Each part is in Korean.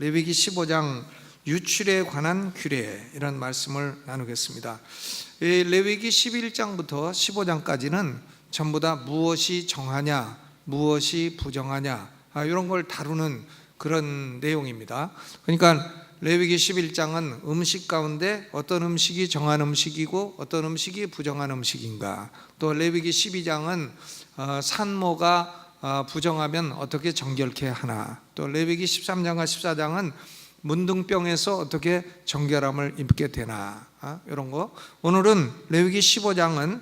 레위기 15장 유출에 관한 규례, 이런 말씀을 나누겠습니다. 이 레위기 11장부터 15장까지는 전부 다 무엇이 정하냐, 무엇이 부정하냐, 이런 걸 다루는 그런 내용입니다. 그러니까 레위기 11장은 음식 가운데 어떤 음식이 정한 음식이고 어떤 음식이 부정한 음식인가, 또 레위기 12장은 산모가 부정하면 어떻게 정결케 하나, 또 레위기 13장과 14장은 문둥병에서 어떻게 정결함을 입게 되나, 이런 거. 오늘은 레위기 15장은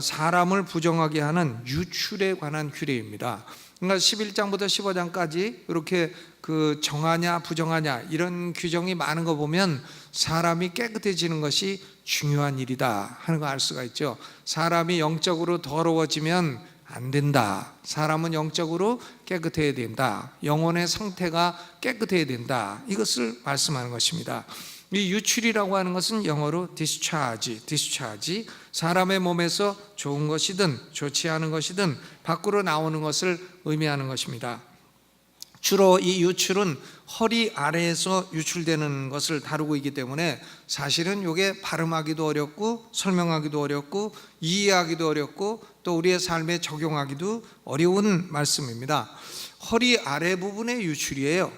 사람을 부정하게 하는 유출에 관한 규례입니다. 그러니까 11장부터 15장까지 이렇게 정하냐 부정하냐 이런 규정이 많은 거 보면 사람이 깨끗해지는 것이 중요한 일이다 하는 거 알 수가 있죠. 사람이 영적으로 더러워지면 안 된다. 사람은 영적으로 깨끗해야 된다. 영혼의 상태가 깨끗해야 된다. 이것을 말씀하는 것입니다. 이 유출이라고 하는 것은 영어로 discharge. 사람의 몸에서 좋은 것이든 좋지 않은 것이든 밖으로 나오는 것을 의미하는 것입니다. 주로 이 유출은 허리 아래에서 유출되는 것을 다루고 있기 때문에 사실은 이게 발음하기도 어렵고 설명하기도 어렵고 이해하기도 어렵고 또 우리의 삶에 적용하기도 어려운 말씀입니다. 허리 아래 부분의 유출이에요.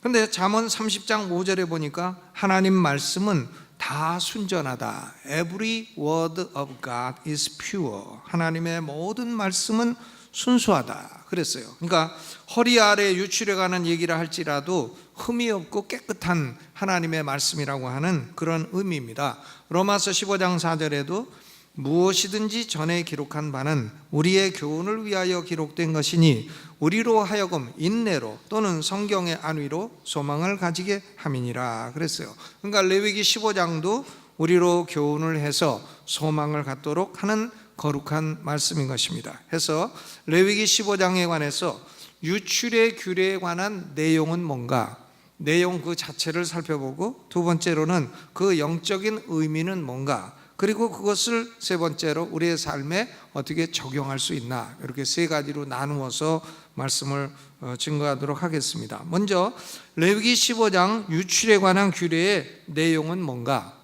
그런데 잠언 30장 5절에 보니까 하나님 말씀은 다 순전하다. Every word of God is pure. 하나님의 모든 말씀은 순수하다 그랬어요. 그러니까 허리 아래 유출에 관한 얘기를 할지라도 흠이 없고 깨끗한 하나님의 말씀이라고 하는 그런 의미입니다. 로마서 15장 4절에도 무엇이든지 전에 기록한 바는 우리의 교훈을 위하여 기록된 것이니 우리로 하여금 인내로 또는 성경의 안위로 소망을 가지게 함이니라 그랬어요. 그러니까 레위기 15장도 우리로 교훈을 해서 소망을 갖도록 하는 거룩한 말씀인 것입니다. 해서 레위기 15장에 관해서 유출의 규례에 관한 내용은 뭔가, 내용 그 자체를 살펴보고, 두 번째로는 그 영적인 의미는 뭔가, 그리고 그것을 세 번째로 우리의 삶에 어떻게 적용할 수 있나, 이렇게 세 가지로 나누어서 말씀을 증거하도록 하겠습니다. 먼저 레위기 15장 유출에 관한 규례의 내용은 뭔가.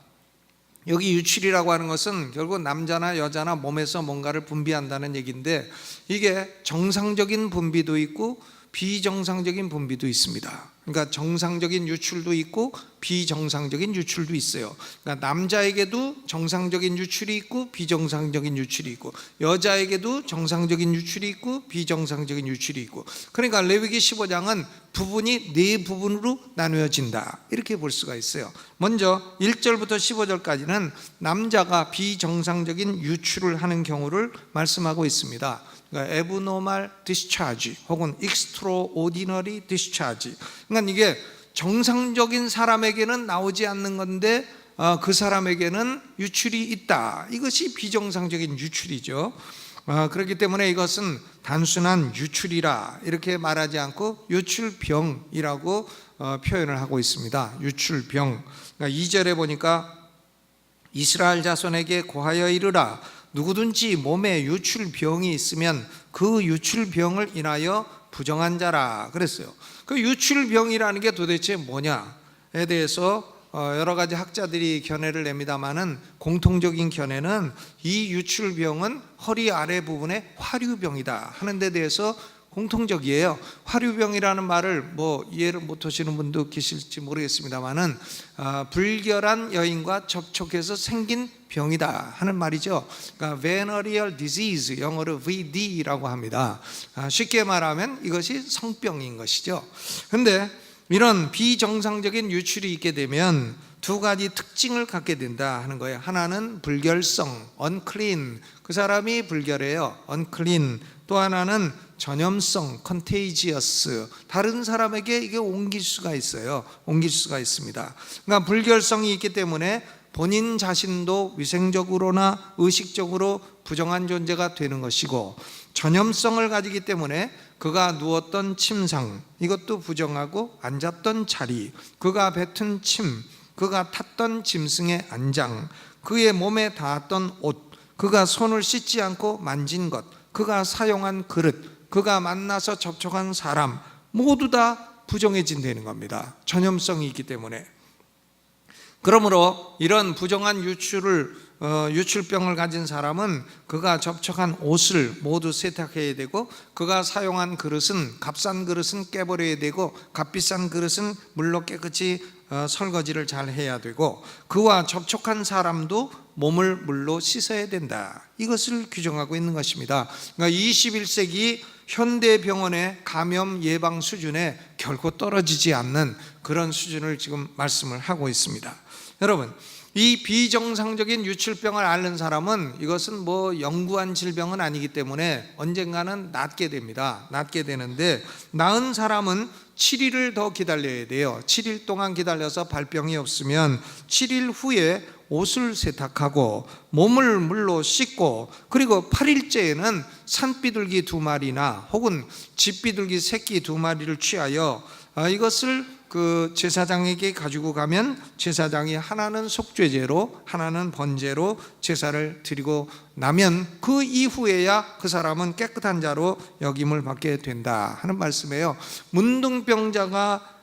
여기 유출이라고 하는 것은 결국 남자나 여자나 몸에서 뭔가를 분비한다는 얘기인데, 이게 정상적인 분비도 있고 비정상적인 분비도 있습니다. 그러니까 정상적인 유출도 있고 비정상적인 유출도 있어요. 그러니까 남자에게도 정상적인 유출이 있고 비정상적인 유출이 있고, 여자에게도 정상적인 유출이 있고 비정상적인 유출이 있고, 그러니까 레위기 15장은 부분이 네 부분으로 나누어진다, 이렇게 볼 수가 있어요. 먼저 1절부터 15절까지는 남자가 비정상적인 유출을 하는 경우를 말씀하고 있습니다. 그러니까 abnormal discharge 혹은 extraordinary discharge. 그러니까 이게 정상적인 사람에게는 나오지 않는 건데 그 사람에게는 유출이 있다. 이것이 비정상적인 유출이죠. 그렇기 때문에 이것은 단순한 유출이라 이렇게 말하지 않고 유출병이라고 표현을 하고 있습니다. 유출병. 그러니까 2절에 보니까 이스라엘 자손에게 고하여 이르라. 누구든지 몸에 유출병이 있으면 그 유출병을 인하여 부정한 자라 그랬어요. 그 유출병이라는 게 도대체 뭐냐에 대해서 여러 가지 학자들이 견해를 냅니다마는 공통적인 견해는 이 유출병은 허리 아래 부분의 화류병이다 하는 데 대해서 공통적이에요. 화류병이라는 말을 이해를 못 하시는 분도 계실지 모르겠습니다만은 불결한 여인과 접촉해서 생긴 병이다 하는 말이죠. 그러니까 venereal disease, 영어로 VD라고 합니다. 쉽게 말하면 이것이 성병인 것이죠. 그런데 이런 비정상적인 유출이 있게 되면 두 가지 특징을 갖게 된다 하는 거예요. 하나는 불결성, unclean, 그 사람이 불결해요, unclean. 또 하나는 전염성, contagious, 다른 사람에게 이게 옮길 수가 있어요. 옮길 수가 있습니다. 그러니까 불결성이 있기 때문에 본인 자신도 위생적으로나 의식적으로 부정한 존재가 되는 것이고, 전염성을 가지기 때문에 그가 누웠던 침상, 이것도 부정하고, 앉았던 자리, 그가 뱉은 침, 그가 탔던 짐승의 안장, 그의 몸에 닿았던 옷, 그가 손을 씻지 않고 만진 것, 그가 사용한 그릇, 그가 만나서 접촉한 사람, 모두 다 부정해진다는 겁니다. 전염성이 있기 때문에. 그러므로 이런 부정한 유출병을 가진 사람은 그가 접촉한 옷을 모두 세탁해야 되고, 그가 사용한 그릇은, 값싼 그릇은 깨버려야 되고, 값비싼 그릇은 물로 깨끗이 설거지를 잘 해야 되고, 그와 접촉한 사람도 몸을 물로 씻어야 된다. 이것을 규정하고 있는 것입니다. 그러니까 21세기 현대병원의 감염 예방 수준에 결코 떨어지지 않는 그런 수준을 지금 말씀을 하고 있습니다. 여러분, 이 비정상적인 유출병을 앓는 사람은 이것은 뭐 영구한 질병은 아니기 때문에 언젠가는 낫게 됩니다. 낫게 되는데, 나은 사람은 7일을 더 기다려야 돼요. 7일 동안 기다려서 발병이 없으면 7일 후에 옷을 세탁하고 몸을 물로 씻고, 그리고 8일째에는 산비둘기 2마리나 혹은 집비둘기 새끼 2마리를 취하여 이것을 그 제사장에게 가지고 가면 제사장이 하나는 속죄제로 하나는 번제로 제사를 드리고 나면 그 이후에야 그 사람은 깨끗한 자로 여김을 받게 된다 하는 말씀이에요. 문둥병자가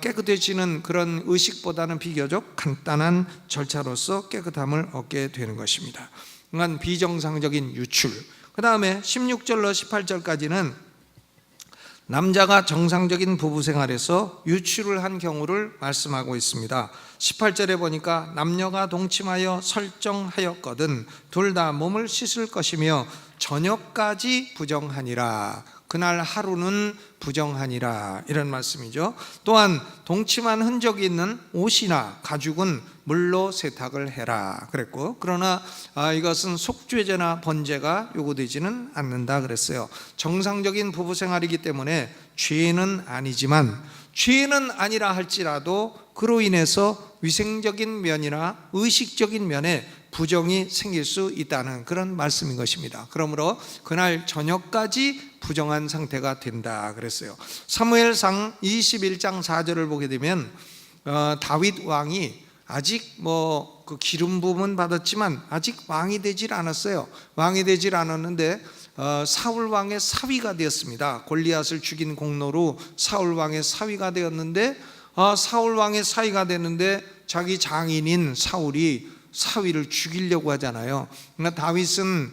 깨끗해지는 그런 의식보다는 비교적 간단한 절차로서 깨끗함을 얻게 되는 것입니다. 그러니까 비정상적인 유출. 그 다음에 16절로 18절까지는 남자가 정상적인 부부 생활에서 유출을 한 경우를 말씀하고 있습니다. 18절에 보니까 남녀가 동침하여 설정하였거든 둘 다 몸을 씻을 것이며 저녁까지 부정하니라. 그날 하루는 부정하니라, 이런 말씀이죠. 또한 동침한 흔적이 있는 옷이나 가죽은 물로 세탁을 해라 그랬고, 그러나 이것은 속죄제나 번제가 요구되지는 않는다 그랬어요. 정상적인 부부 생활이기 때문에 죄는 아니지만, 죄는 아니라 할지라도 그로 인해서 위생적인 면이나 의식적인 면에 부정이 생길 수 있다는 그런 말씀인 것입니다. 그러므로 그날 저녁까지 부정한 상태가 된다 그랬어요. 사무엘상 21장 4절을 보게 되면 다윗 왕이 아직 그 기름 부음은 받았지만 아직 왕이 되질 않았어요. 왕이 되질 않았는데 사울 왕의 사위가 되었습니다. 골리앗을 죽인 공로로 사울 왕의 사위가 되었는데, 사울 왕의 사위가 되는데 자기 장인인 사울이 사위를 죽이려고 하잖아요. 그러니까 다윗은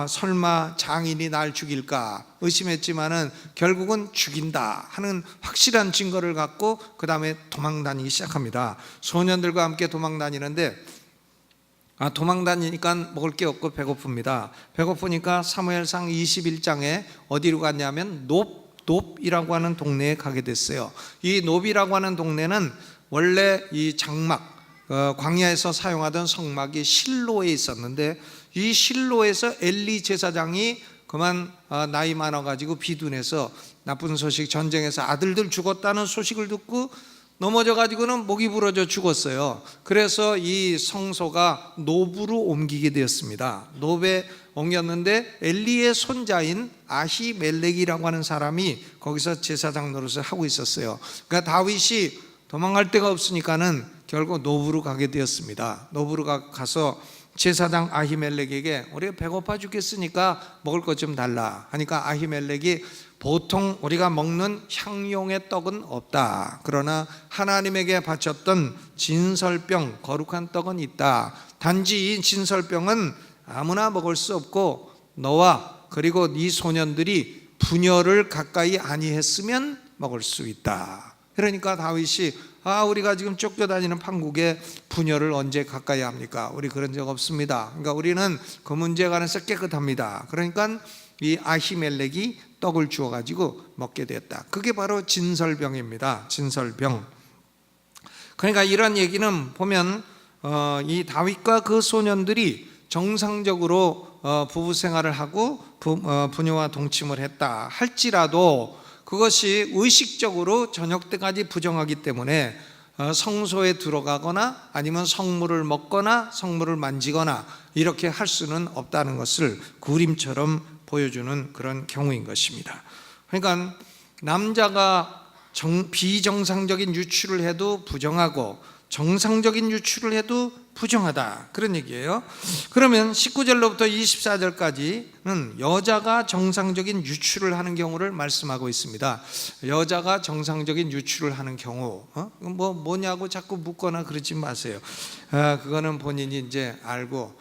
설마 장인이 날 죽일까 의심했지만은 결국은 죽인다 하는 확실한 증거를 갖고 그 다음에 도망 다니기 시작합니다. 소년들과 함께 도망 다니는데 도망 다니니까 먹을 게 없고 배고픕니다. 배고프니까 사무엘상 21장에 어디로 갔냐면 놉이라고 하는 동네에 가게 됐어요. 이 놉이라고 하는 동네는 원래 이 장막, 광야에서 사용하던 성막이 실로에 있었는데, 이 실로에서 엘리 제사장이 그만 나이 많아가지고 비둔해서 나쁜 소식, 전쟁에서 아들들 죽었다는 소식을 듣고 넘어져가지고는 목이 부러져 죽었어요. 그래서 이 성소가 노브로 옮기게 되었습니다. 노브에 옮겼는데 엘리의 손자인 아히멜렉이라고 하는 사람이 거기서 제사장 노릇을 하고 있었어요. 그러니까 다윗이 도망갈 데가 없으니까는 결국 노브로 가게 되었습니다. 노브로 가서 제사장 아히멜렉에게 우리가 배고파 죽겠으니까 먹을 것 좀 달라 하니까 아히멜렉이 보통 우리가 먹는 향용의 떡은 없다. 그러나 하나님에게 바쳤던 진설병, 거룩한 떡은 있다. 단지 이 진설병은 아무나 먹을 수 없고 너와 그리고 네 소년들이 분열을 가까이 아니했으면 먹을 수 있다. 그러니까 다윗이 우리가 지금 쫓겨다니는 판국에 분열을 언제 가까이 합니까? 우리 그런 적 없습니다. 그러니까 우리는 그 문제에 관해서 깨끗합니다. 그러니까 이 아히멜렉이 떡을 주어가지고 먹게 됐다. 그게 바로 진설병입니다. 진설병. 그러니까 이런 얘기는 보면 이 다윗과 그 소년들이 정상적으로 부부 생활을 하고 부녀와 동침을 했다 할지라도 그것이 의식적으로 저녁 때까지 부정하기 때문에 성소에 들어가거나 아니면 성물을 먹거나 성물을 만지거나 이렇게 할 수는 없다는 것을 그림처럼 보여주는 그런 경우인 것입니다. 그러니까 남자가 비정상적인 유출을 해도 부정하고 정상적인 유출을 해도 부정하다, 그런 얘기예요. 그러면 19절로부터 24절까지는 여자가 정상적인 유출을 하는 경우를 말씀하고 있습니다. 여자가 정상적인 유출을 하는 경우, 뭐냐고 자꾸 묻거나 그러지 마세요. 그거는 본인이 이제 알고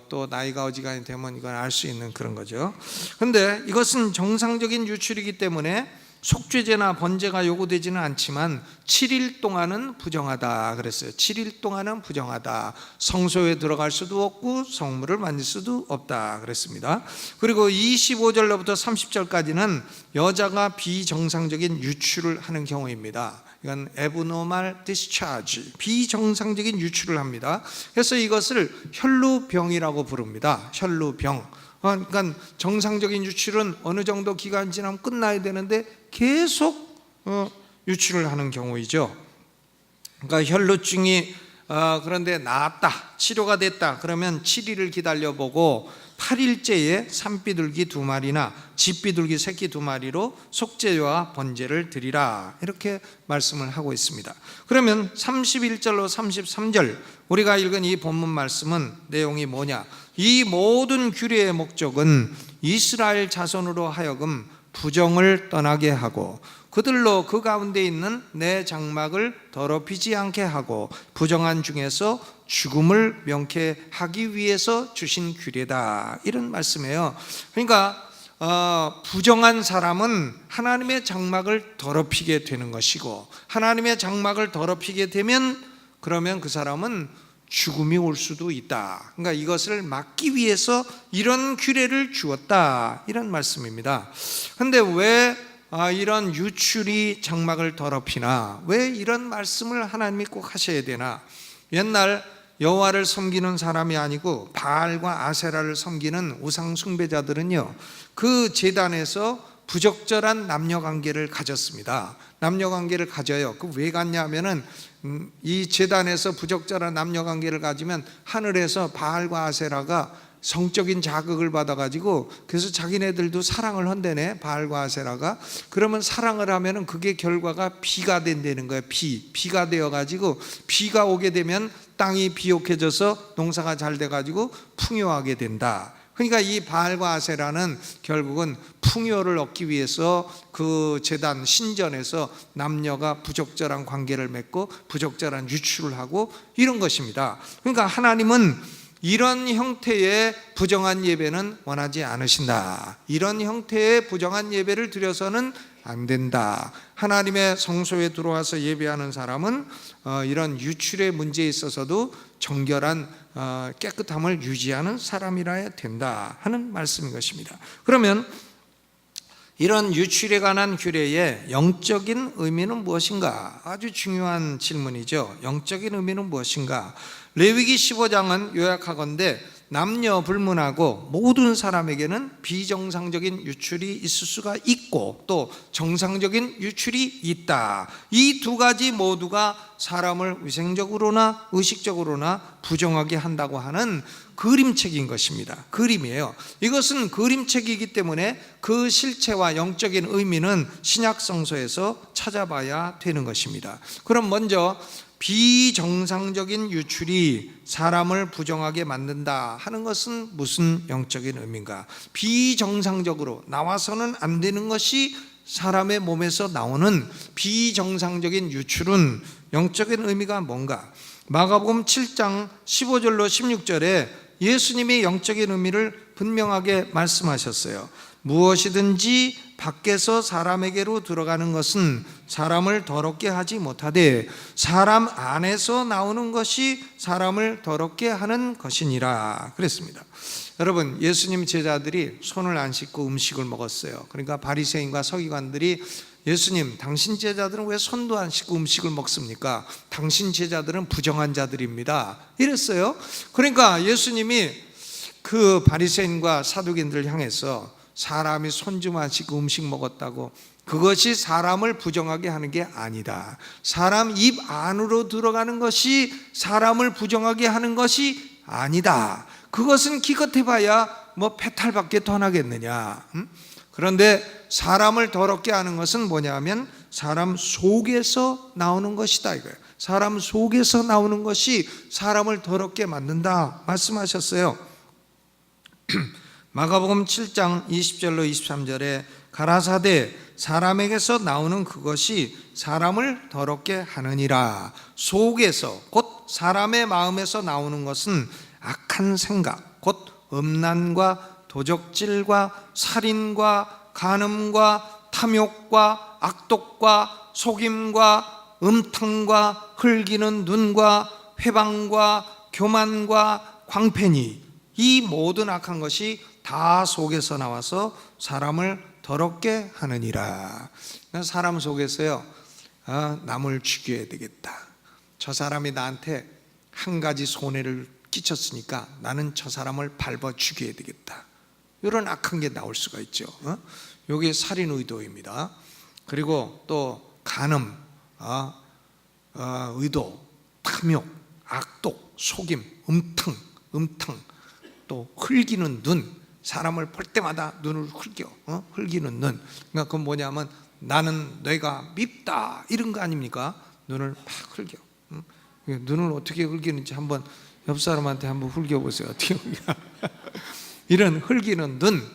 또 나이가 어지간히 되면 이건 알 수 있는 그런 거죠. 그런데 이것은 정상적인 유출이기 때문에 속죄제나 번제가 요구되지는 않지만 7일 동안은 부정하다 그랬어요. 7일 동안은 부정하다. 성소에 들어갈 수도 없고 성물을 만질 수도 없다 그랬습니다. 그리고 25절로부터 30절까지는 여자가 비정상적인 유출을 하는 경우입니다. 이건 abnormal discharge, 비정상적인 유출을 합니다. 그래서 이것을 혈루병이라고 부릅니다. 혈루병. 그러니까 정상적인 유출은 어느 정도 기간 지나면 끝나야 되는데 계속 유출을 하는 경우이죠. 그러니까 혈루증이 그런데 나았다, 치료가 됐다 그러면 7일을 기다려보고 8일째에 산비둘기 2마리나 쥐비둘기 새끼 2마리로 속죄와 번제를 드리라, 이렇게 말씀을 하고 있습니다. 그러면 31절로 33절 우리가 읽은 이 본문 말씀은 내용이 뭐냐? 이 모든 규례의 목적은 이스라엘 자손으로 하여금 부정을 떠나게 하고 그들로 그 가운데 있는 내 장막을 더럽히지 않게 하고 부정한 중에서 죽음을 명쾌하기 위해서 주신 규례다, 이런 말씀이에요. 그러니까 부정한 사람은 하나님의 장막을 더럽히게 되는 것이고, 하나님의 장막을 더럽히게 되면 그러면 그 사람은 죽음이 올 수도 있다. 그러니까 이것을 막기 위해서 이런 규례를 주었다, 이런 말씀입니다. 그런데 왜 이런 유출이 장막을 더럽히나, 왜 이런 말씀을 하나님이 꼭 하셔야 되나? 옛날 여호와를 섬기는 사람이 아니고 바알과 아세라를 섬기는 우상 숭배자들은요, 그 제단에서 부적절한 남녀관계를 가졌습니다. 남녀관계를 가져요. 그 왜 갔냐면은 이 제단에서 부적절한 남녀관계를 가지면 하늘에서 바알과 아세라가 성적인 자극을 받아가지고, 그래서 자기네들도 사랑을 한다네, 바알과 아세라가. 그러면 사랑을 하면은 그게 결과가 비가 된다는 거예요. 비가 되어가지고 비가 오게 되면 땅이 비옥해져서 농사가 잘 돼가지고 풍요하게 된다. 그러니까 이 바알과 아세라는 결국은 풍요를 얻기 위해서 그 제단 신전에서 남녀가 부적절한 관계를 맺고 부적절한 유출을 하고 이런 것입니다. 그러니까 하나님은 이런 형태의 부정한 예배는 원하지 않으신다. 이런 형태의 부정한 예배를 드려서는 안 된다. 하나님의 성소에 들어와서 예배하는 사람은 이런 유출의 문제에 있어서도 정결한 깨끗함을 유지하는 사람이라야 된다 하는 말씀인 것입니다. 그러면 이런 유출에 관한 규례의 영적인 의미는 무엇인가? 아주 중요한 질문이죠. 영적인 의미는 무엇인가? 레위기 15장은 요약하건대 남녀 불문하고 모든 사람에게는 비정상적인 유출이 있을 수가 있고 또 정상적인 유출이 있다. 이 두 가지 모두가 사람을 위생적으로나 의식적으로나 부정하게 한다고 하는 그림책인 것입니다. 그림이에요. 이것은 그림책이기 때문에 그 실체와 영적인 의미는 신약 성서에서 찾아봐야 되는 것입니다. 그럼 먼저 비정상적인 유출이 사람을 부정하게 만든다 하는 것은 무슨 영적인 의미인가? 비정상적으로 나와서는 안 되는 것이 사람의 몸에서 나오는 비정상적인 유출은 영적인 의미가 뭔가? 마가복음 7장 15절로 16절에 예수님이 영적인 의미를 분명하게 말씀하셨어요. 무엇이든지 밖에서 사람에게로 들어가는 것은 사람을 더럽게 하지 못하되 사람 안에서 나오는 것이 사람을 더럽게 하는 것이니라 그랬습니다. 여러분, 예수님 제자들이 손을 안 씻고 음식을 먹었어요. 그러니까 바리새인과 서기관들이 예수님, 당신 제자들은 왜 손도 안 씻고 음식을 먹습니까? 당신 제자들은 부정한 자들입니다, 이랬어요. 그러니까 예수님이 그 바리새인과 사두개인들을 향해서 사람이 손 좀 안 씻고 음식 먹었다고 그것이 사람을 부정하게 하는 게 아니다. 사람 입 안으로 들어가는 것이 사람을 부정하게 하는 것이 아니다. 그것은 기껏해봐야 뭐 배탈밖에 더 나겠느냐. 그런데 사람을 더럽게 하는 것은 뭐냐면 사람 속에서 나오는 것이다 이거예요. 사람 속에서 나오는 것이 사람을 더럽게 만든다 말씀하셨어요. 마가복음 7장 20절로 23절에 가라사대 사람에게서 나오는 그것이 사람을 더럽게 하느니라. 속에서 곧 사람의 마음에서 나오는 것은 악한 생각, 곧 음란과 도적질과 살인과 간음과 탐욕과 악독과 속임과 음탕과 흘기는 눈과 회방과 교만과 광패니 이 모든 악한 것이 다 속에서 나와서 사람을 더럽게 하느니라. 사람 속에서요, 남을 죽여야 되겠다. 저 사람이 나한테 한 가지 손해를 끼쳤으니까 나는 저 사람을 밟아 죽여야 되겠다. 이런 악한 게 나올 수가 있죠. 여기 살인 의도입니다. 그리고 또 간음, 의도, 탐욕, 악독, 속임, 음탕, 또 흘기는 눈. 사람을 볼 때마다 눈을 흘기는 눈. 그러니까 그건 뭐냐면 나는 뇌가 밉다 이런 거 아닙니까? 눈을 막 흘겨. 눈을 어떻게 흘기는지 한번 옆 사람한테 한번 흘겨보세요. 어떻게 이런 흘기는 눈,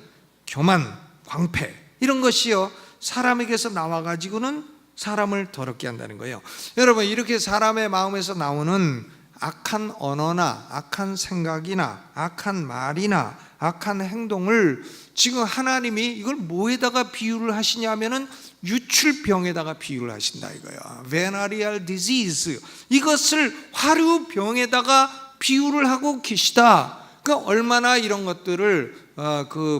교만, 광패 이런 것이요 사람에게서 나와가지고는 사람을 더럽게 한다는 거예요. 여러분, 이렇게 사람의 마음에서 나오는 악한 언어나 악한 생각이나 악한 말이나 악한 행동을 지금 하나님이 이걸 뭐에다가 비유를 하시냐면은 유출병에다가 비유를 하신다 이거예요. venereal disease, 이것을 화류병에다가 비유를 하고 계시다. 그러니까 얼마나 이런 것들을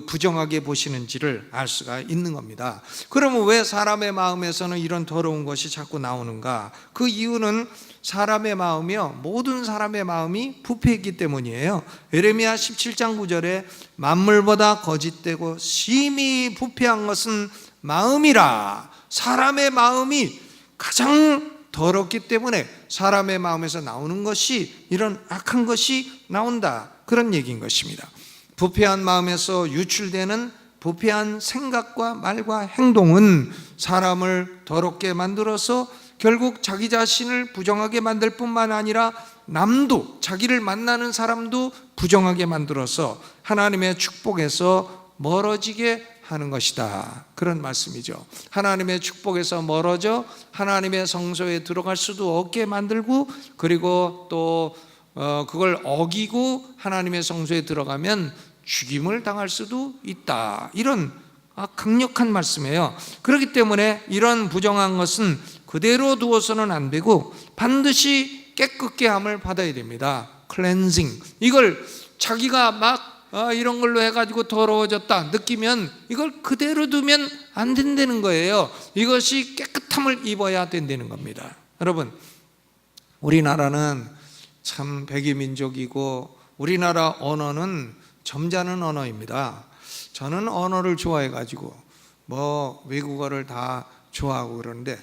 부정하게 보시는지를 알 수가 있는 겁니다. 그러면 왜 사람의 마음에서는 이런 더러운 것이 자꾸 나오는가? 그 이유는 사람의 마음이요, 모든 사람의 마음이 부패했기 때문이에요. 예레미야 17장 9절에 만물보다 거짓되고 심히 부패한 것은 마음이라. 사람의 마음이 가장 더럽기 때문에 사람의 마음에서 나오는 것이 이런 악한 것이 나온다, 그런 얘기인 것입니다. 부패한 마음에서 유출되는 부패한 생각과 말과 행동은 사람을 더럽게 만들어서 결국 자기 자신을 부정하게 만들 뿐만 아니라 남도, 자기를 만나는 사람도 부정하게 만들어서 하나님의 축복에서 멀어지게 하는 것이다, 그런 말씀이죠. 하나님의 축복에서 멀어져 하나님의 성소에 들어갈 수도 없게 만들고, 그리고 또 그걸 어기고 하나님의 성소에 들어가면 죽임을 당할 수도 있다, 이런 강력한 말씀이에요. 그렇기 때문에 이런 부정한 것은 그대로 두어서는 안 되고 반드시 깨끗게 함을 받아야 됩니다. 클렌징. 이걸 자기가 막 이런 걸로 해가지고 더러워졌다 느끼면 이걸 그대로 두면 안 된다는 거예요. 이것이 깨끗함을 입어야 된다는 겁니다. 여러분, 우리나라는 참 백이민족이고 우리나라 언어는 점잖은 언어입니다. 저는 언어를 좋아해가지고 외국어를 다 좋아하고 그러는데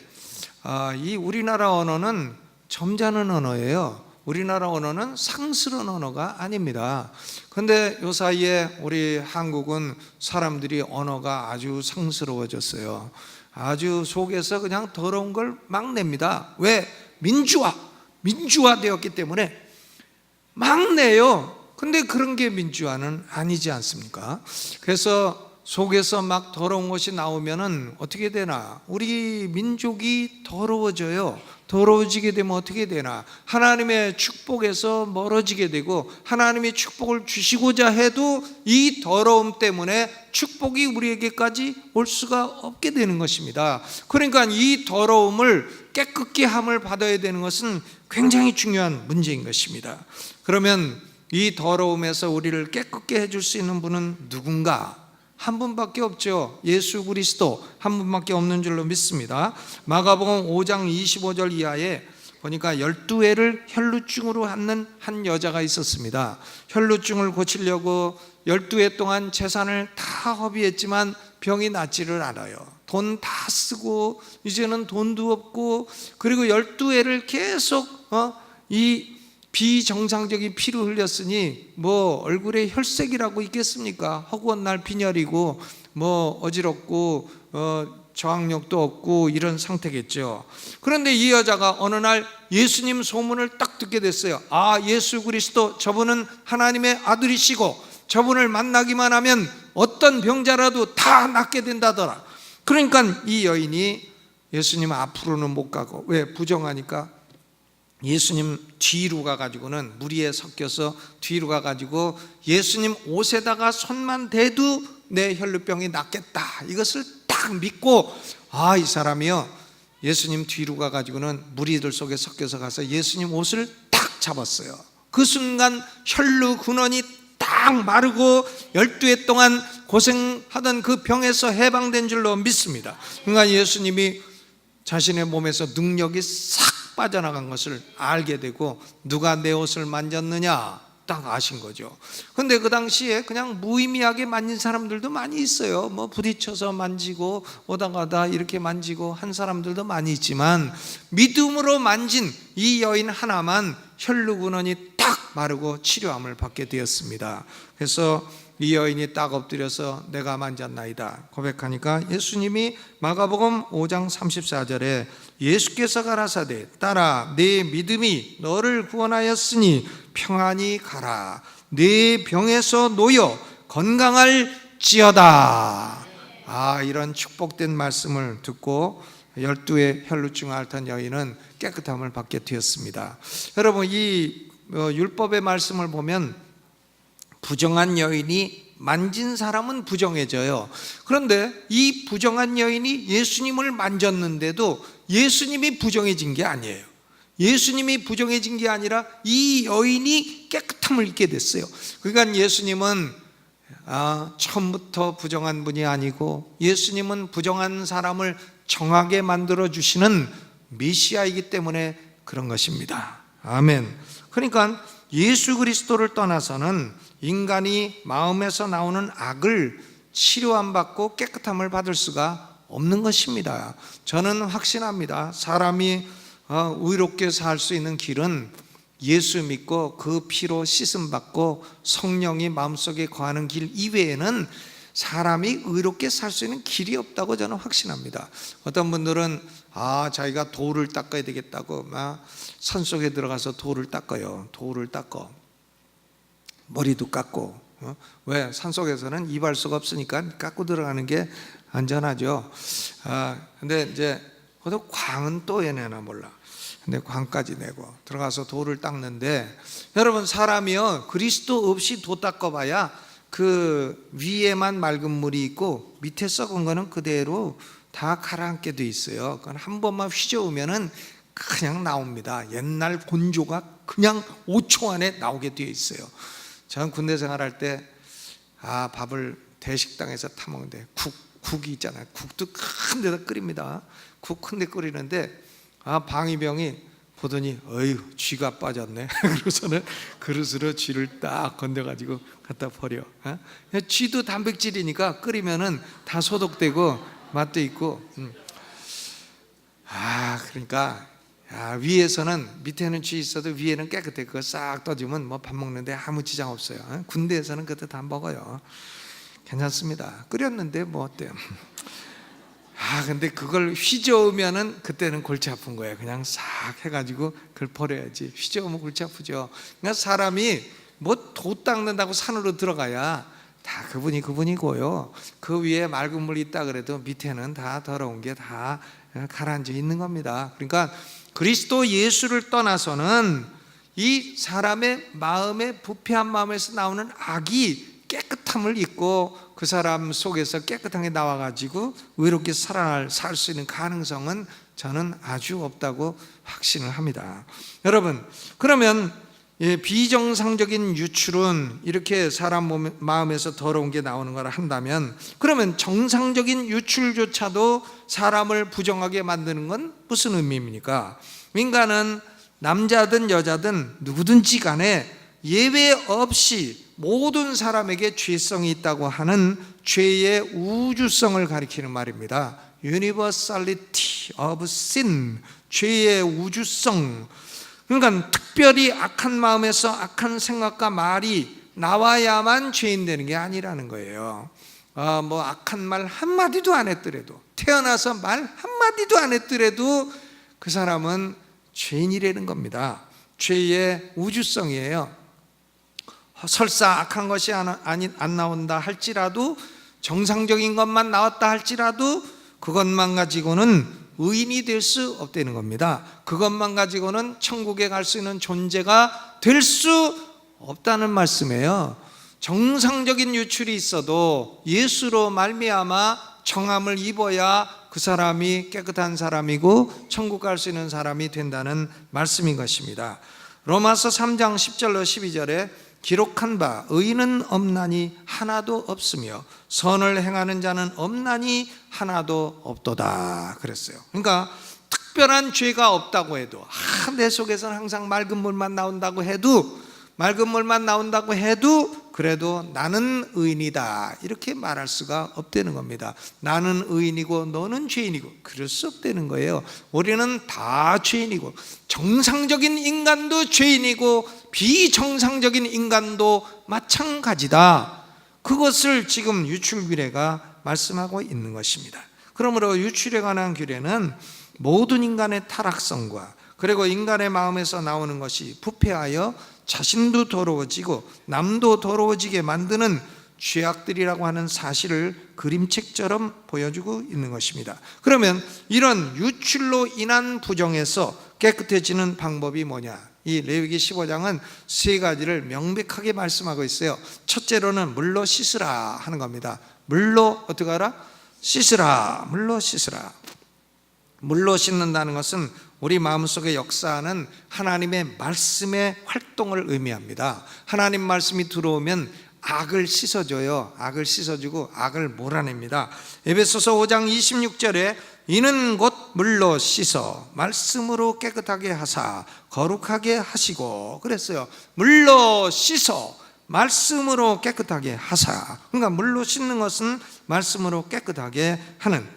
이 우리나라 언어는 점잖은 언어예요. 우리나라 언어는 상스러운 언어가 아닙니다. 그런데 요 사이에 우리 한국은 사람들이 언어가 아주 상스러워졌어요. 아주 속에서 그냥 더러운 걸 막 냅니다. 왜? 민주화 되었기 때문에 막 내요. 근데 그런 게 민주화는 아니지 않습니까? 그래서 속에서 막 더러운 것이 나오면은 어떻게 되나? 우리 민족이 더러워져요. 더러워지게 되면 어떻게 되나? 하나님의 축복에서 멀어지게 되고, 하나님의 축복을 주시고자 해도 이 더러움 때문에 축복이 우리에게까지 올 수가 없게 되는 것입니다. 그러니까 이 더러움을 깨끗게 함을 받아야 되는 것은 굉장히 중요한 문제인 것입니다. 그러면 이 더러움에서 우리를 깨끗게 해줄 수 있는 분은 누군가? 한 분밖에 없죠. 예수 그리스도 한 분밖에 없는 줄로 믿습니다. 마가복음 5장 25절 이하에 보니까 12회를 혈루증으로 앓는 한 여자가 있었습니다. 혈루증을 고치려고 12회 동안 재산을 다 허비했지만 병이 낫지를 않아요. 돈 다 쓰고 이제는 돈도 없고, 그리고 12회를 계속 이 비정상적인 피를 흘렸으니 얼굴에 혈색이라고 있겠습니까? 허구한 날 빈혈이고 뭐 어지럽고 저항력도 없고 이런 상태겠죠. 그런데 이 여자가 어느 날 예수님 소문을 딱 듣게 됐어요. 아, 예수 그리스도 저분은 하나님의 아들이시고 저분을 만나기만 하면 어떤 병자라도 다 낫게 된다더라. 그러니까 이 여인이 예수님 앞으로는 못 가고, 왜? 부정하니까 예수님 뒤로 가가지고는 무리에 섞여서 뒤로 가가지고 예수님 옷에다가 손만 대도 내 혈루병이 낫겠다, 이것을 딱 믿고, 아, 이 사람이요, 예수님 뒤로 가가지고는 무리들 속에 섞여서 가서 예수님 옷을 딱 잡았어요. 그 순간 혈루 근원이 딱 마르고 12해 동안 고생하던 그 병에서 해방된 줄로 믿습니다. 그러니까 예수님이 자신의 몸에서 능력이 싹 빠져나간 것을 알게 되고, 누가 내 옷을 만졌느냐 딱 아신 거죠. 근데 그 당시에 그냥 무의미하게 만진 사람들도 많이 있어요. 뭐 부딪혀서 만지고 오다 가다 이렇게 만지고 한 사람들도 많이 있지만, 믿음으로 만진 이 여인 하나만 혈루 근원이 딱 마르고 치료함을 받게 되었습니다. 그래서 이 여인이 딱 엎드려서 내가 만졌나이다 고백하니까 예수님이 마가복음 5장 34절에 예수께서 가라사대 따라 내 믿음이 너를 구원하였으니 평안히 가라, 내 병에서 놓여 건강할지어다. 아, 이런 축복된 말씀을 듣고 12의 혈루증을 앓던 여인은 깨끗함을 받게 되었습니다. 여러분, 이 율법의 말씀을 보면 부정한 여인이 만진 사람은 부정해져요. 그런데 이 부정한 여인이 예수님을 만졌는데도 예수님이 부정해진 게 아니에요. 예수님이 부정해진 게 아니라 이 여인이 깨끗함을 입게 됐어요. 그러니까 예수님은 처음부터 부정한 분이 아니고, 예수님은 부정한 사람을 정하게 만들어주시는 메시아이기 때문에 그런 것입니다. 아멘. 그러니까 예수 그리스도를 떠나서는 인간이 마음에서 나오는 악을 치료함 받고 깨끗함을 받을 수가 없는 것입니다. 저는 확신합니다. 사람이 의롭게 살 수 있는 길은 예수 믿고 그 피로 씻음 받고 성령이 마음속에 거하는 길 이외에는 사람이 의롭게 살 수 있는 길이 없다고 저는 확신합니다. 어떤 분들은 자기가 돌을 닦아야 되겠다고 막 산속에 들어가서 돌을 닦아요. 돌을 닦어 머리도 깎고, 왜? 산속에서는 이발소가 없으니까 깎고 들어가는 게 안전하죠. 근데 이제 그것도 광은 또 얘네나 몰라. 근데 광까지 내고 들어가서 돌을 닦는데, 여러분, 사람이요 그리스도 없이 도 닦아봐야 그 위에만 맑은 물이 있고 밑에 썩은 거는 그대로 다 가라앉게 돼 있어요. 그건 한 번만 휘저으면은 그냥 나옵니다. 옛날 본조가 그냥 5초 안에 나오게 되어 있어요. 저는 군대 생활할 때 밥을 대식당에서 타 먹는데 국이 있잖아요. 국도 큰 데다 끓입니다. 국 큰 데 끓이는데 방위병이 보더니 어휴 쥐가 빠졌네. 그래서는 그릇으로 쥐를 딱 건져가지고 갖다 버려. 쥐도 단백질이니까 끓이면은 다 소독되고 맛도 있고. 그러니까 위에서는, 밑에는 쥐 있어도 위에는 깨끗해. 그거 싹 떠주면 뭐 밥 먹는데 아무 지장 없어요. 군대에서는 그것도 다 먹어요. 괜찮습니다. 끓였는데 뭐 어때요? 근데 그걸 휘저으면은 그때는 골치 아픈 거예요. 그냥 싹 해가지고 그걸 버려야지. 휘저으면 골치 아프죠. 그러니까 사람이 뭐 도 닦는다고 산으로 들어가야 다 그분이고요. 그 위에 맑은 물이 있다 그래도 밑에는 다 더러운 게 다 가라앉아 있는 겁니다. 그러니까 그리스도 예수를 떠나서는 이 사람의 마음에, 부패한 마음에서 나오는 악이 깨끗함을 입고 그 사람 속에서 깨끗하게 나와가지고 의롭게 살 수 있는 가능성은 저는 아주 없다고 확신을 합니다. 여러분, 그러면 비정상적인 유출은 이렇게 사람 마음에서 더러운 게 나오는 거라 한다면, 그러면 정상적인 유출조차도 사람을 부정하게 만드는 건 무슨 의미입니까? 인간은 남자든 여자든 누구든지 간에 예외 없이 모든 사람에게 죄성이 있다고 하는 죄의 우주성을 가리키는 말입니다. Universality of sin, 죄의 우주성. 그러니까 특별히 악한 마음에서 악한 생각과 말이 나와야만 죄인 되는 게 아니라는 거예요. 뭐 악한 말 한마디도 안 했더라도, 태어나서 말 한마디도 안 했더라도 그 사람은 죄인이라는 겁니다. 죄의 우주성이에요. 설사 악한 것이 안 나온다 할지라도, 정상적인 것만 나왔다 할지라도 그것만 가지고는 의인이 될 수 없다는 겁니다. 그것만 가지고는 천국에 갈 수 있는 존재가 될 수 없다는 말씀이에요. 정상적인 유출이 있어도 예수로 말미암아 정함을 입어야 그 사람이 깨끗한 사람이고 천국 갈 수 있는 사람이 된다는 말씀인 것입니다. 로마서 3장 10절로 12절에 기록한 바 의인은 없나니 하나도 없으며 선을 행하는 자는 없나니 하나도 없도다 그랬어요. 그러니까 특별한 죄가 없다고 해도, 내 속에서는 항상 맑은 물만 나온다고 해도 그래도 나는 의인이다 이렇게 말할 수가 없다는 겁니다. 나는 의인이고 너는 죄인이고 그럴 수 없다는 거예요. 우리는 다 죄인이고, 정상적인 인간도 죄인이고 비정상적인 인간도 마찬가지다. 그것을 지금 유출규례가 말씀하고 있는 것입니다. 그러므로 유출에 관한 규례는 모든 인간의 타락성과 그리고 인간의 마음에서 나오는 것이 부패하여 자신도 더러워지고 남도 더러워지게 만드는 죄악들이라고 하는 사실을 그림책처럼 보여주고 있는 것입니다. 그러면 이런 유출로 인한 부정에서 깨끗해지는 방법이 뭐냐? 이 레위기 15장은 세 가지를 명백하게 말씀하고 있어요. 첫째로는 물로 씻으라 하는 겁니다. 물로 어떻게 하라? 씻으라. 물로 씻으라. 물로 씻는다는 것은 우리 마음속에 역사하는 하나님의 말씀의 활동을 의미합니다. 하나님 말씀이 들어오면 악을 씻어줘요. 악을 씻어주고 악을 몰아냅니다. 에베소서 5장 26절에 이는 곧 물로 씻어 말씀으로 깨끗하게 하사 거룩하게 하시고 그랬어요. 물로 씻어 말씀으로 깨끗하게 하사. 그러니까 물로 씻는 것은 말씀으로 깨끗하게 하는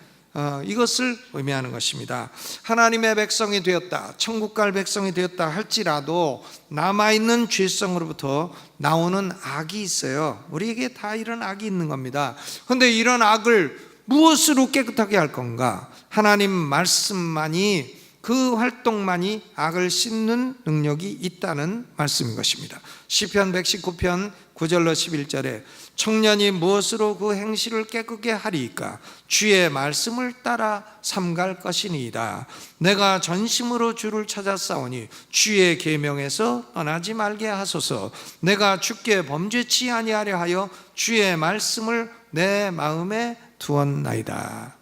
이것을 의미하는 것입니다. 하나님의 백성이 되었다, 천국 갈 백성이 되었다 할지라도 남아있는 죄성으로부터 나오는 악이 있어요. 우리에게 다 이런 악이 있는 겁니다. 그런데 이런 악을 무엇으로 깨끗하게 할 건가? 하나님 말씀만이, 그 활동만이 악을 씻는 능력이 있다는 말씀인 것입니다. 시편 119편 9절로 11절에 청년이 무엇으로 그 행실을 깨끗게 하리이까? 주의 말씀을 따라 삼갈 것이니이다. 내가 전심으로 주를 찾았사오니 주의 계명에서 떠나지 말게 하소서. 내가 주께 범죄치 아니하려 하여 주의 말씀을 내 마음에 두었나이다.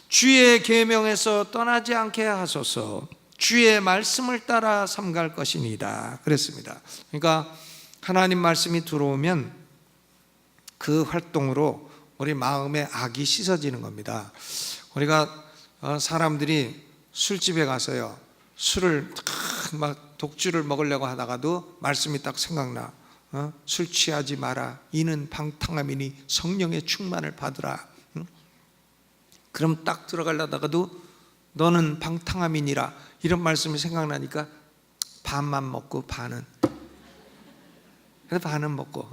주의 계명에서 떠나지 않게 하소서. 주의 말씀을 따라 삼갈 것이니이다 그랬습니다. 그러니까 하나님 말씀이 들어오면 그 활동으로 우리 마음의 악이 씻어지는 겁니다. 우리가 사람들이 술집에 가서요, 술을 막 독주를 먹으려고 하다가도 말씀이 딱 생각나. 술 취하지 마라. 이는 방탕함이니 성령의 충만을 받으라. 그럼 딱 들어가려다가도 너는 방탕함이니라 이런 말씀이 생각나니까 반만 먹고 반은 먹고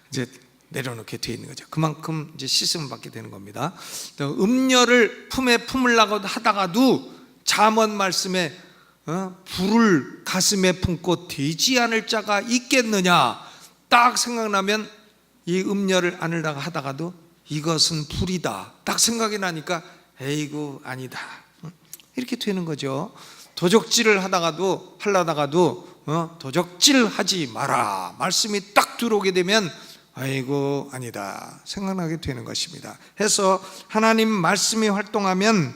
이제 내려놓게 되어 있는 거죠. 그만큼 이제 씻음 받게 되는 겁니다. 음녀를 품에 품으려고 하다가도 잠언 말씀에 불을 가슴에 품고 되지 않을 자가 있겠느냐 딱 생각나면 이 음녀를 안으려고 하다가도 이것은 불이다 딱 생각이 나니까 에이구 아니다 이렇게 되는 거죠. 도적질을 하다가도 도적질 하지 마라 말씀이 딱 들어오게 되면 아이고 아니다 생각나게 되는 것입니다. 해서 하나님 말씀이 활동하면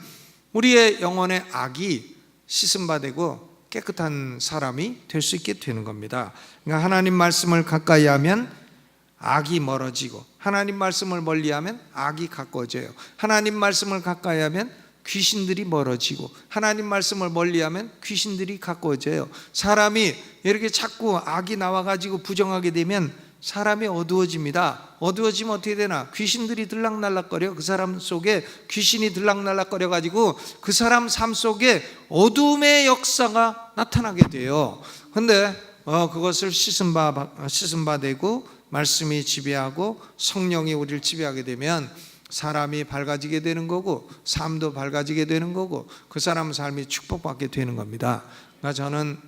우리의 영혼의 악이 씻음받고 깨끗한 사람이 될 수 있게 되는 겁니다. 그러니까 하나님 말씀을 가까이 하면 악이 멀어지고 하나님 말씀을 멀리하면 악이 가까워져요. 하나님 말씀을 가까이 하면 귀신들이 멀어지고 하나님 말씀을 멀리하면 귀신들이 가까워져요. 사람이 이렇게 자꾸 악이 나와가지고 부정하게 되면 사람이 어두워집니다. 어두워지면 어떻게 되나? 귀신들이 들락날락거려. 그 사람 속에 귀신이 들락날락거려 가지고 그 사람 삶 속에 어둠의 역사가 나타나게 돼요. 그런데 그것을 씻음받고 말씀이 지배하고 성령이 우리를 지배하게 되면 사람이 밝아지게 되는 거고 삶도 밝아지게 되는 거고 그 사람 삶이 축복받게 되는 겁니다. 그러니까 저는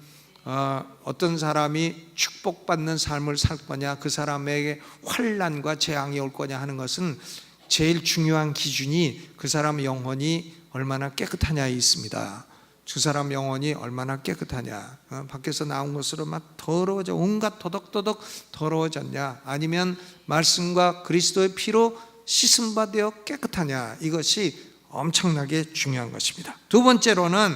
어떤 사람이 축복받는 삶을 살 거냐, 그 사람에게 환난과 재앙이 올 거냐 하는 것은 제일 중요한 기준이 그 사람 영혼이 얼마나 깨끗하냐에 있습니다. 그 사람 영혼이 얼마나 깨끗하냐, 밖에서 나온 것으로 막 더러워져 온갖 도덕도덕 더러워졌냐, 아니면 말씀과 그리스도의 피로 씻음바 되어 깨끗하냐, 이것이 엄청나게 중요한 것입니다. 두 번째로는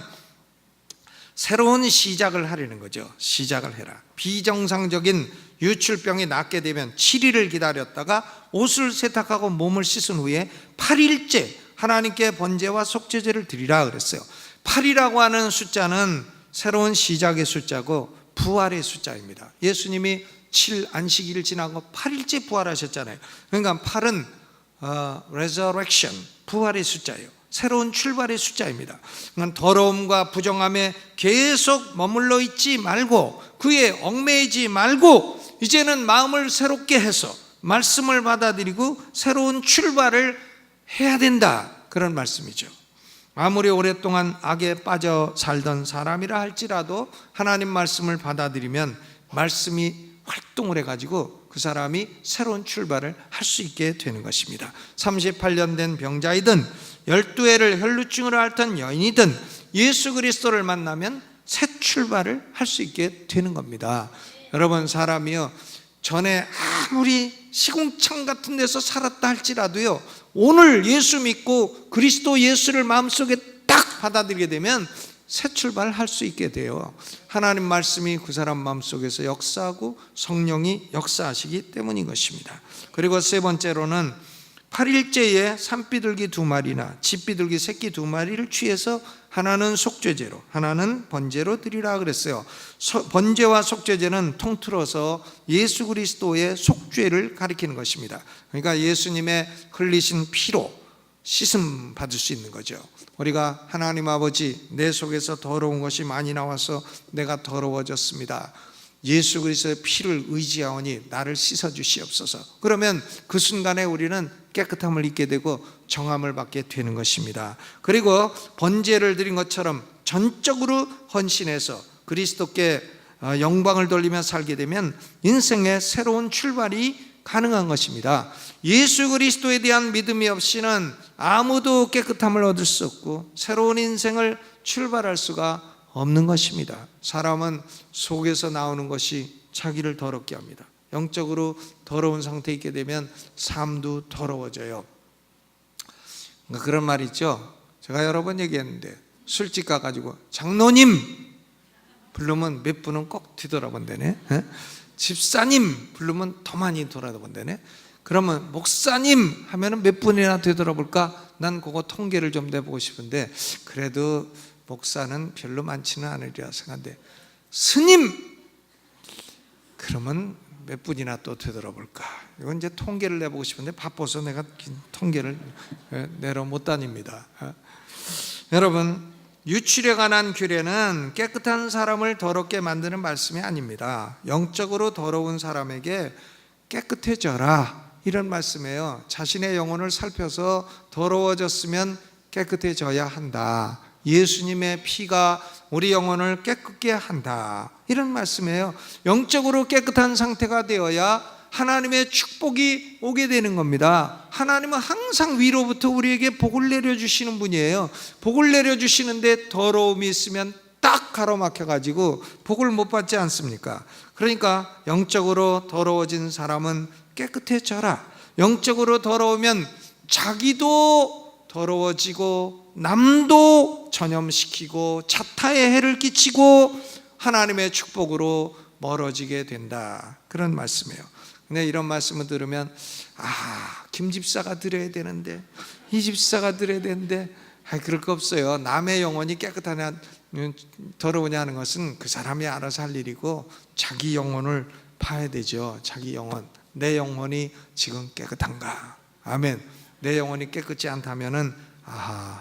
새로운 시작을 하려는 거죠. 시작을 해라. 비정상적인 유출병이 낫게 되면 7일을 기다렸다가 옷을 세탁하고 몸을 씻은 후에 8일째 하나님께 번제와 속죄제를 드리라 그랬어요. 8이라고 하는 숫자는 새로운 시작의 숫자고 부활의 숫자입니다. 예수님이 7 안식일을 지나고 8일째 부활하셨잖아요. 그러니까 8은 resurrection, 부활의 숫자예요. 새로운 출발의 숫자입니다. 그러니까 더러움과 부정함에 계속 머물러 있지 말고, 그에 얽매이지 말고 이제는 마음을 새롭게 해서 말씀을 받아들이고 새로운 출발을 해야 된다, 그런 말씀이죠. 아무리 오랫동안 악에 빠져 살던 사람이라 할지라도 하나님 말씀을 받아들이면 말씀이 활동을 해가지고 그 사람이 새로운 출발을 할 수 있게 되는 것입니다. 38년 된 병자이든 12해를 혈루증으로 앓던 여인이든 예수 그리스도를 만나면 새 출발을 할 수 있게 되는 겁니다. 여러분, 사람이요, 전에 아무리 시궁창 같은 데서 살았다 할지라도요, 오늘 예수 믿고 그리스도 예수를 마음속에 딱 받아들이게 되면 새 출발을 할 수 있게 돼요. 하나님 말씀이 그 사람 마음속에서 역사하고 성령이 역사하시기 때문인 것입니다. 그리고 세 번째로는 8일째에 산비둘기 2마리나 집비둘기 새끼 2마리를 취해서 하나는 속죄제로 하나는 번제로 드리라 그랬어요. 번제와 속죄제는 통틀어서 예수 그리스도의 속죄를 가리키는 것입니다. 그러니까 예수님의 흘리신 피로 씻음 받을 수 있는 거죠. 우리가 하나님 아버지, 내 속에서 더러운 것이 많이 나와서 내가 더러워졌습니다. 예수 그리스도의 피를 의지하오니 나를 씻어 주시옵소서. 그러면 그 순간에 우리는 깨끗함을 입게 되고 정함을 받게 되는 것입니다. 그리고 번제를 드린 것처럼 전적으로 헌신해서 그리스도께 영광을 돌리며 살게 되면 인생의 새로운 출발이 가능한 것입니다. 예수 그리스도에 대한 믿음이 없이는 아무도 깨끗함을 얻을 수 없고 새로운 인생을 출발할 수가 없는 것입니다. 사람은 속에서 나오는 것이 자기를 더럽게 합니다. 영적으로 더러운 상태에 있게 되면 삶도 더러워져요. 그러니까 그런 말 있죠. 제가 여러 번 얘기했는데, 술집 가가지고 장로님 부르면 몇 분은 꼭 뒤돌아본다네. 집사님 부르면 더 많이 돌아본다네. 그러면 목사님 하면은 몇 분이나 되돌아볼까? 난 그거 통계를 좀 내보고 싶은데, 그래도 목사는 별로 많지는 않으리라 생각한데, 스님 그러면 몇 분이나 또 되돌아볼까? 이건 이제 통계를 내보고 싶은데 바빠서 내가 통계를 내러 못 다닙니다. 여러분, 유출에 관한 규례는 깨끗한 사람을 더럽게 만드는 말씀이 아닙니다. 영적으로 더러운 사람에게 깨끗해져라, 이런 말씀이에요. 자신의 영혼을 살펴서 더러워졌으면 깨끗해져야 한다. 예수님의 피가 우리 영혼을 깨끗게 한다, 이런 말씀이에요. 영적으로 깨끗한 상태가 되어야 하나님의 축복이 오게 되는 겁니다. 하나님은 항상 위로부터 우리에게 복을 내려주시는 분이에요. 복을 내려주시는데 더러움이 있으면 딱 가로막혀가지고 복을 못 받지 않습니까? 그러니까 영적으로 더러워진 사람은 깨끗해져라. 영적으로 더러우면 자기도 더러워지고 남도 전염시키고 자타의 해를 끼치고 하나님의 축복으로 멀어지게 된다, 그런 말씀이에요. 근데 이런 말씀을 들으면 김 집사가 드려야 되는데, 이 집사가 드려야 되는데, 그럴 거 없어요. 남의 영혼이 깨끗하냐 더러우냐 하는 것은 그 사람이 알아서 할 일이고, 자기 영혼을 봐야 되죠. 자기 영혼, 내 영혼이 지금 깨끗한가? 아멘. 내 영혼이 깨끗지 않다면은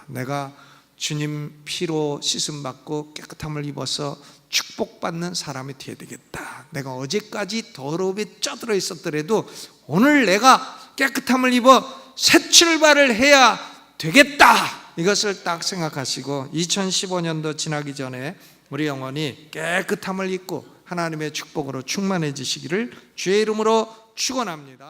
내가 주님 피로 씻음 받고 깨끗함을 입어서 축복받는 사람이 되어야 되겠다. 내가 어제까지 더러움에 쪄들어 있었더라도 오늘 내가 깨끗함을 입어 새 출발을 해야 되겠다. 이것을 딱 생각하시고 2015년도 지나기 전에 우리 영혼이 깨끗함을 입고 하나님의 축복으로 충만해지시기를 주의 이름으로 축원합니다.